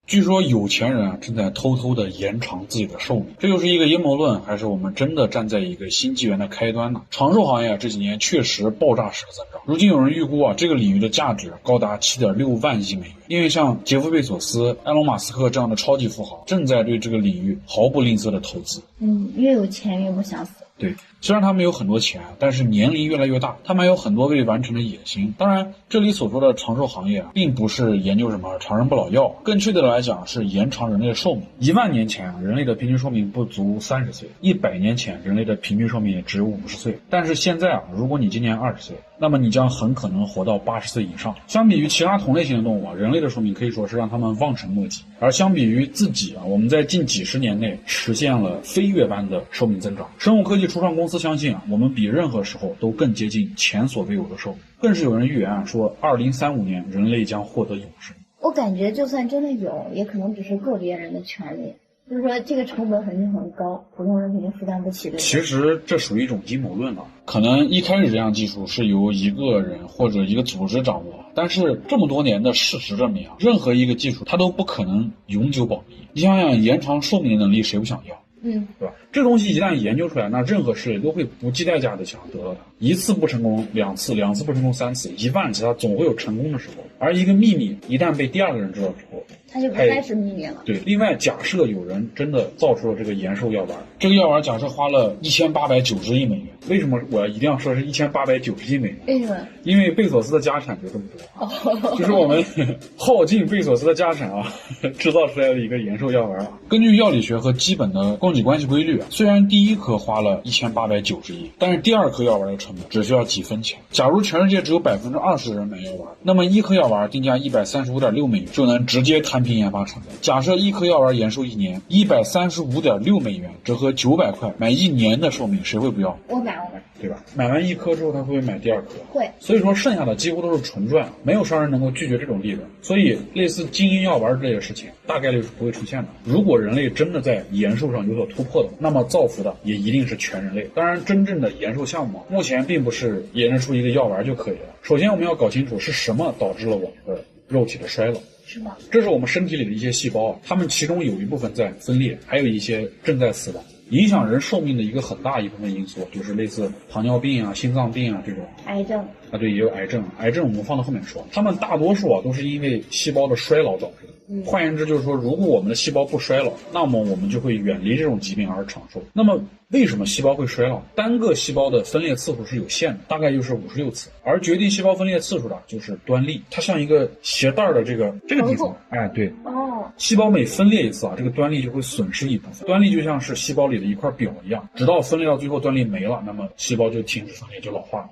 据说有钱人正在偷偷的延长自己的寿命，这又是一个阴谋论，还是我们真的站在一个新纪元的开端呢？长寿行业这几年确实爆炸式的增长，如今有人预估这个领域的价值高达7.6万亿美元，因为像杰夫·贝索斯、埃隆·马斯克这样的超级富豪正在对这个领域毫不吝啬的投资。越有钱越不想死。对，虽然他们有很多钱，但是年龄越来越大，他们还有很多未完成的野心。当然，这里所说的长寿行业并不是研究什么长生不老药，更确切的来讲是延长人类的寿命。1万年前，人类的平均寿命不足30岁；100年前，人类的平均寿命也只有50岁。但是现在如果你今年20岁，那么你将很可能活到80岁以上。相比于其他同类型的动物人类的寿命可以说是让他们望尘莫及。而相比于自己我们在近几十年内实现了飞跃般的寿命增长。生物科技初创公司相信我们比任何时候都更接近前所未有的寿命。更是有人预言说2035年人类将获得永生。我感觉就算真的有，也可能只是个别人的权利。就是说这个成本肯定很高，普通人肯定负担不起的。其实这属于一种阴谋论了，可能一开始这样技术是由一个人或者一个组织掌握，但是这么多年的事实证明任何一个技术它都不可能永久保密。你想想延长寿命的能力谁不想要？对吧？这东西一旦研究出来，那任何势力都会不计代价的想得到它。一次不成功，2次，2次不成功，3次，1万次它总会有成功的时候。而一个秘密一旦被第二个人知道之后，它就不再是秘密了。对，另外假设有人真的造出了这个延寿药丸，这个药丸假设花了1890亿美元，为什么我一定要说是1890亿美元？为什么？因为贝索斯的家产就这么多，就是我们耗尽贝索斯的家产制造出来的一个延寿药丸。根据药理学和基本的供给关系规律虽然第一颗花了1890亿，但是第二颗药丸的成本只需要几分钱。假如全世界只有20%的人买药丸，那么一颗药丸定价135.6美元就能直接摊平研发成本。假设一颗药丸延寿1年，135.6美元折合900块，买1年的寿命，谁会不要？我买，对吧？买完一颗之后，他会不会买第二颗？会。所以说剩下的几乎都是纯赚，没有商人能够拒绝这种利润。所以类似基因药丸之类的事情，大概率是不会出现的。如果人类真的在延寿上有所突破的，那么造福的也一定是全人类。当然，真正的延寿项目目前并不是研制出一个药丸就可以了。首先，我们要搞清楚是什么导致了我们的肉体的衰老。是吗？这是我们身体里的一些细胞，它们其中有一部分在分裂，还有一些正在死亡。影响人寿命的一个很大一部分因素就是类似糖尿病心脏病这种癌症对，也有癌症。癌症我们放到后面说，它们大多数都是因为细胞的衰老导致的。换言之就是说，如果我们的细胞不衰老，那么我们就会远离这种疾病而长寿。那么为什么细胞会衰老？单个细胞的分裂次数是有限的，大概就是56次，而决定细胞分裂次数的就是端粒，它像一个鞋带的这个地方。对。细胞每分裂一次这个端粒就会损失一部分。端粒就像是细胞里的一块表一样，直到分裂到最后端粒没了，那么细胞就停止分裂，就老化了。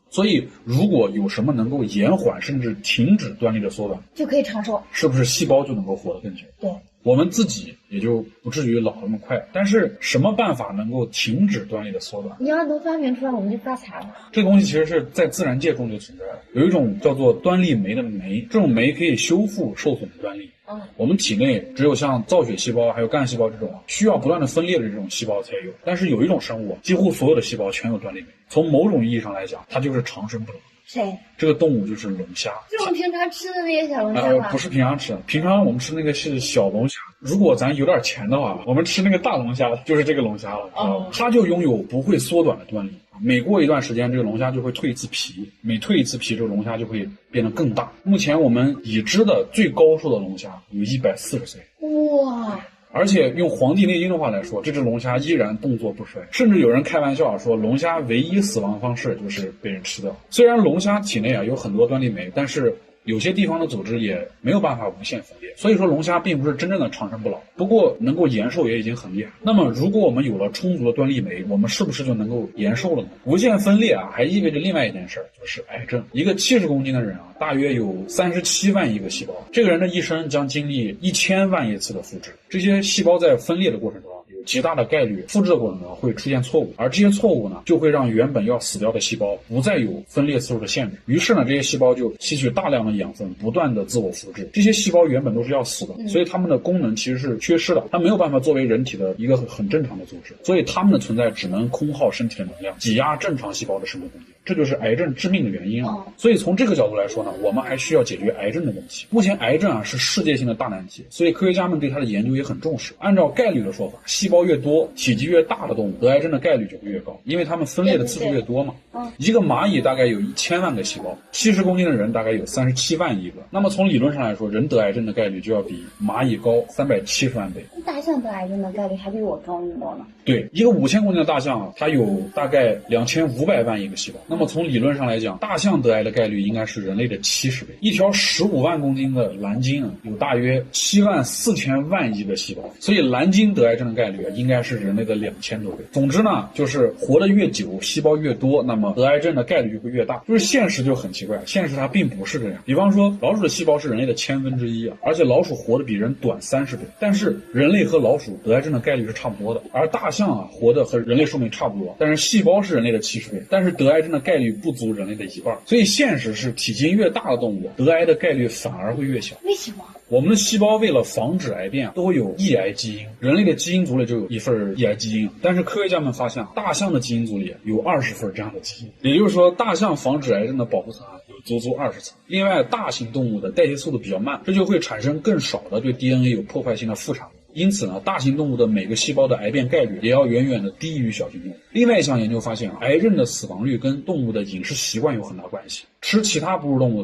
所以如果有什么能够延缓甚至停止端粒的缩短，就可以长寿，是不是细胞就能够活得更久？对，我们自己也就不至于老那么快。但是什么办法能够停止端粒的缩短？你要能发明出来，我们就发财了。这个东西其实是在自然界中就存在的，有一种叫做端粒酶的酶，这种酶可以修复受损的端粒。我们体内只有像造血细胞还有干细胞这种需要不断的分裂的这种细胞才有，但是有一种生物几乎所有的细胞全有端粒酶，从某种意义上来讲它就是长生不老。谁？这个动物就是龙虾。就我们平常吃的那些小龙虾吗？不是平常吃的，平常我们吃那个是小龙虾。如果咱有点钱的话，我们吃那个大龙虾就是这个龙虾了。它就拥有不会缩短的端粒。每过一段时间，这个龙虾就会蜕一次皮，每蜕一次皮，这个龙虾就会变得更大。目前我们已知的最高寿的龙虾有140岁。哇！而且用《黄帝内经》的话来说，这只龙虾依然动作不衰，甚至有人开玩笑说，龙虾唯一死亡方式就是被人吃掉。虽然龙虾体内有很多端粒酶，但是有些地方的组织也没有办法无限分裂，所以说龙虾并不是真正的长生不老，不过能够延寿也已经很厉害。那么如果我们有了充足的端粒酶，我们是不是就能够延寿了呢？无限分裂还意味着另外一件事，就是癌症。一个70公斤的人大约有37万亿个细胞，这个人的一生将经历1000万亿次的复制。这些细胞在分裂的过程中有极大的概率复制的过程中会出现错误，而这些错误呢就会让原本要死掉的细胞不再有分裂次数的限制，于是呢这些细胞就吸取大量的养分，不断的自我复制。这些细胞原本都是要死的，所以它们的功能其实是缺失的，它没有办法作为人体的一个很正常的组织，所以它们的存在只能空耗身体的能量，挤压正常细胞的生命空间，这就是癌症致命的原因啊。所以从这个角度来说呢，我们还需要解决癌症的问题。目前癌症是世界性的大难题，所以科学家们对它的研究也很重视。按照概率的说法，细胞越多、体积越大的动物得癌症的概率就会越高，因为它们分裂的次数越多嘛。一个蚂蚁大概有1000万个细胞，70公斤的人大概有37万亿个。那么从理论上来说，人得癌症的概率就要比蚂蚁高370万倍。大象得癌症的概率还比我高那么多呢。对，一个5000公斤的大象它有大概2500万亿个细胞。那么从理论上来讲，大象得癌的概率应该是人类的70倍。一条15万公斤的蓝鲸有大约74000万亿个细胞，所以蓝鲸得癌症的概率应该是人类的2000多倍。总之呢，就是活得越久，细胞越多，那么得癌症的概率就会越大。就是现实就很奇怪，现实它并不是这样。比方说，老鼠的细胞是人类的1/1000而且老鼠活得比人短30倍，但是人类和老鼠得癌症的概率是差不多的。而大象活得和人类寿命差不多，但是细胞是人类的70倍，但是得癌症的概率不足人类的1半。所以现实是，体型越大的动物得癌的概率反而会越小。为什么？我们的细胞为了防止癌变，都有抑癌基因，人类的基因组里就有一份抑癌基因，但是科学家们发现，大象的基因组里有20份这样的基因，也就是说，大象防止癌症的保护层有足足20层。另外，大型动物的代谢速度比较慢，这就会产生更少的对 DNA 有破坏性的副产物。因此呢，大型动物的每个细胞的癌变概率也要远远的低于小型动物。另外一项研究发现，癌症的死亡率跟动物的饮食习惯有很大关系。吃其他哺乳动物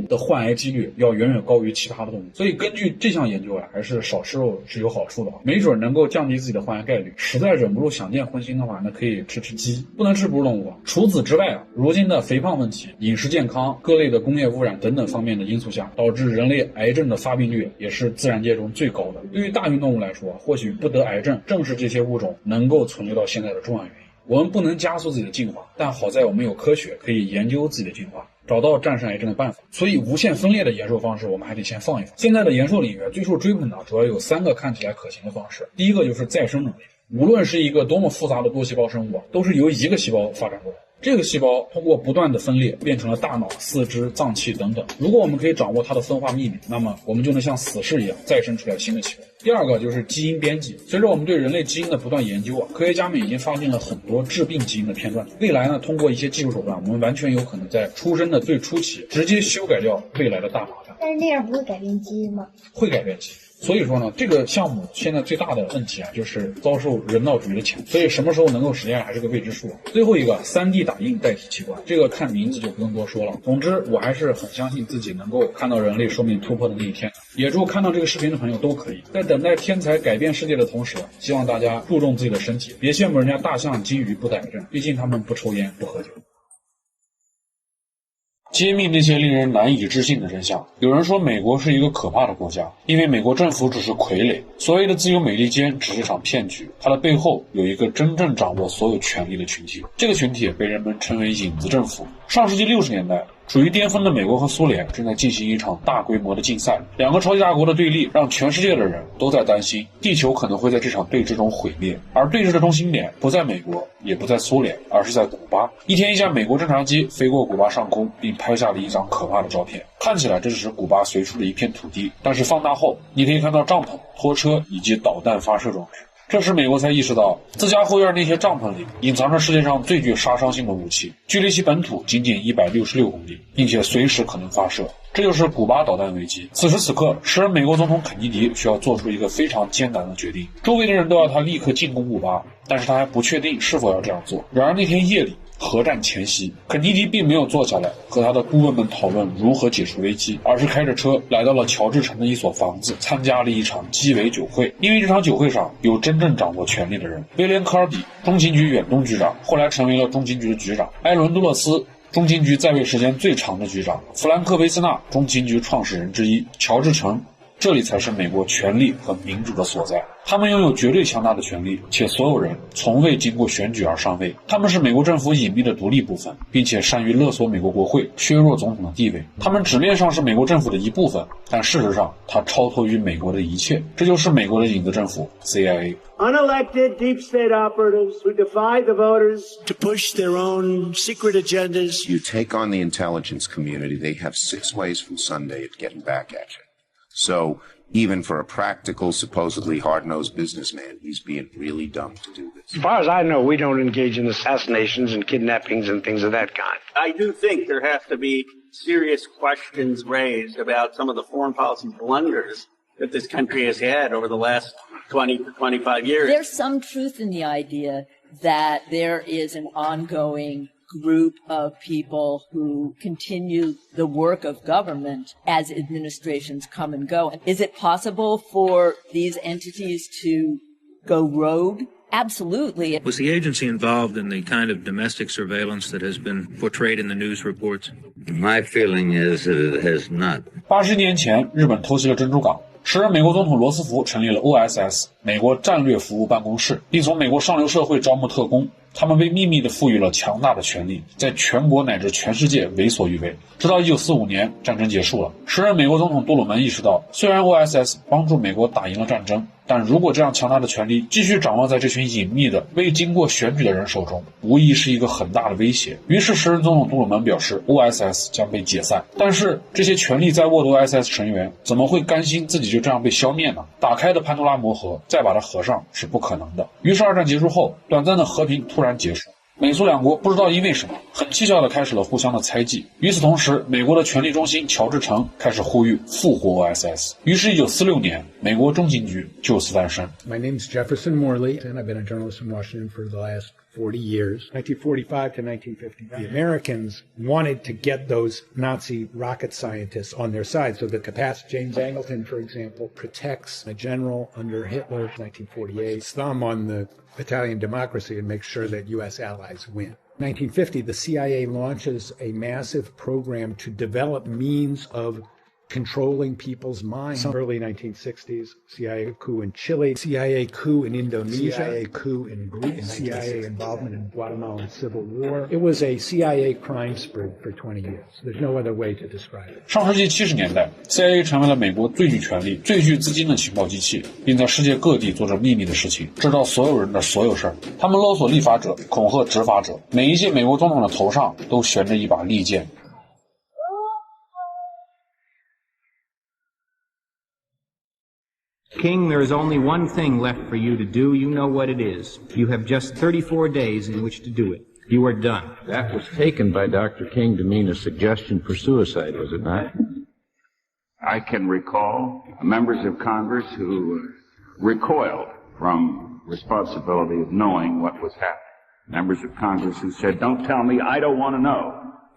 的患癌几率要远远高于其他的动物。所以根据这项研究还是少吃肉是有好处的，没准能够降低自己的患癌概率。实在忍不住想见荤腥的话，那可以吃鸡，不能吃哺乳动物。除此之外如今的肥胖问题、饮食健康、各类的工业污染等等方面的因素下，导致人类癌症的发病率也是自然界中最高的。对于大型动物来说，或许不得癌症正是这些物种能够存留到现在的重要原因。我们不能加速自己的进化，但好在我们有科学可以研究自己的进化，找到战胜癌症的办法。所以无限分裂的延寿方式我们还得先放一放。现在的延寿领域最受追捧的主要有3个看起来可行的方式。第一个就是再生能力，无论是一个多么复杂的多细胞生物都是由一个细胞发展过来。这个细胞通过不断的分裂变成了大脑、四肢、脏器等等。如果我们可以掌握它的分化秘密，那么我们就能像死士一样再生出来新的细胞。第二个就是基因编辑。随着我们对人类基因的不断研究科学家们已经发现了很多致病基因的片段。未来呢，通过一些技术手段，我们完全有可能在出生的最初期直接修改掉未来的大麻烦。但是那样不会改变基因吗？会改变基因。所以说呢，这个项目现在最大的问题就是遭受人道主义的谴责，所以什么时候能够实现还是个未知数。最后一个 3D 打印代替器官，这个看名字就不用多说了。总之我还是很相信自己能够看到人类寿命突破的那一天，也祝看到这个视频的朋友都可以在等待天才改变世界的同时，希望大家注重自己的身体，别羡慕人家大象、金鱼不得癌症，毕竟他们不抽烟不喝酒。揭秘那些令人难以置信的真相。有人说美国是一个可怕的国家，因为美国政府只是傀儡，所谓的自由美利坚只是场骗局，它的背后有一个真正掌握所有权力的群体，这个群体被人们称为影子政府。上世纪60年代，处于巅峰的美国和苏联正在进行一场大规模的竞赛，两个超级大国的对立让全世界的人都在担心地球可能会在这场对峙中毁灭，而对峙的中心点不在美国，也不在苏联，而是在古巴。一天，一架美国侦察机飞过古巴上空，并拍下了一张可怕的照片。看起来这只是古巴随处的一片土地，但是放大后你可以看到帐篷、拖车以及导弹发射装置。这时美国才意识到，自家后院那些帐篷里隐藏着世界上最具杀伤性的武器，距离其本土仅仅166公里，并且随时可能发射。这就是古巴导弹危机。此时此刻，时任美国总统肯尼迪需要做出一个非常艰难的决定，周围的人都要他立刻进攻古巴，但是他还不确定是否要这样做。然而那天夜里，核战前夕，肯尼迪并没有坐下来和他的顾问们讨论如何解除危机，而是开着车来到了乔治城的一所房子，参加了一场鸡尾酒会。因为这场酒会上有真正掌握权力的人，威廉·科尔比，中情局远东局长，后来成为了中情局的局长；艾伦·杜勒斯，中情局在位时间最长的局长；弗兰克·维斯纳，中情局创始人之一；乔治城，这里才是美国权力和民主的所在。他们拥有绝对强大的权力，且所有人从未经过选举而上位。他们是美国政府隐秘的独立部分，并且善于勒索美国国会，削弱总统的地位。他们纸面上是美国政府的一部分，但事实上它超脱于美国的一切。这就是美国的影子政府 CIA。Unelected deep state operatives who defy the voters to push their own secret agendas. You take on the intelligence community, they have 6 ways from Sunday of getting back at you. So even for a practical, supposedly hard-nosed businessman, he's being really dumb to do this. As far as I know, we don't engage in assassinations and kidnappings and things of that kind. I do think there have to be serious questions raised about some of the foreign policy blunders that this country has had over the last 20 to 25 years. There's some truth in the idea that there is an ongoing group of people who continue the work of government as administrations come and go. Is it possible for these entities to go rogue? Absolutely. Was the agency involved in the kind of domestic surveillance that has been portrayed in the news reports? My feeling is that it has not. 80年前，日本偷袭了珍珠港。时任美国总统罗斯福成立了 OSS 美国战略服务办公室，并从美国上流社会招募特工，他们被秘密地赋予了强大的权力，在全国乃至全世界为所欲为。直到1945年，战争结束了，时任美国总统杜鲁门意识到，虽然 OSS 帮助美国打赢了战争，但如果这样强大的权力继续掌握在这群隐秘的未经过选举的人手中，无疑是一个很大的威胁。于是时任总统杜鲁门表示 OSS 将被解散。但是这些权力在握的 OSS 成员怎么会甘心自己就这样被消灭呢？打开的潘多拉魔盒再把它合上是不可能的。于是二战结束后，短暂的和平突然结束。美苏两国不知道因为什么，很蹊跷地开始了互相的猜忌。与此同时，美国的权力中心乔治城开始呼吁复活 OSS。于是1946年，美国中情局就此诞生。 My name's Jefferson Morley, and I've been a journalist in Washington for the last 40 years, 1945 to 1950. The Americans wanted to get those Nazi rocket scientists on their side, so the capacity, James Angleton, for example, protects a general under Hitler, 1948's thumb on the Italian democracy and makes sure that U.S. allies win. 1950, the CIA launches a massive program to develop means of controlling people's minds. Early 1960s, CIA coup in Chile, CIA coup in Indonesia, CIA coup in Greece, CIA involvement in Guatemalan civil war. It was a CIA crime spree for 20 years. There's no other way to describe it. 上世纪70年代 ，CIA 成为了美国最具权力、最具资金的情报机器，并在世界各地做着秘密的事情，知道所有人的所有事儿。他们勒索立法者，恐吓执法者。每一届美国总统的头上都悬着一把利剑。King, there is only one thing left for you to do. You know what it is. You have just 34 days in which to do it. You are done. That was taken by Dr. King to mean a suggestion for suicide, was it not? I can recall members of Congress who recoiled from responsibility of knowing what was happening. Members of Congress who said, "Don't tell me, I don't want to know."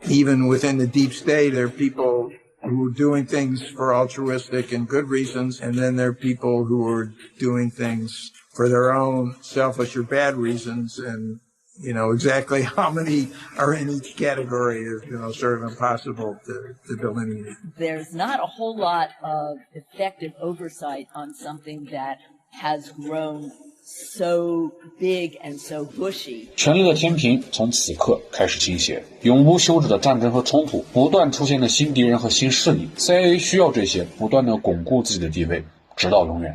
Even within the deep state, there are people who are doing things for altruistic and good reasons, and then there are people who are doing things for their own selfish or bad reasons, and exactly how many are in each category is sort of impossible to delineate. There's not a whole lot of effective oversight on something that has grown so big and so bushy. 权力的天平从此刻开始倾斜，永不休止的战争和冲突，不断出现的新敌人和新势力。CIA 需要这些，不断的巩固自己的地位，直到永远。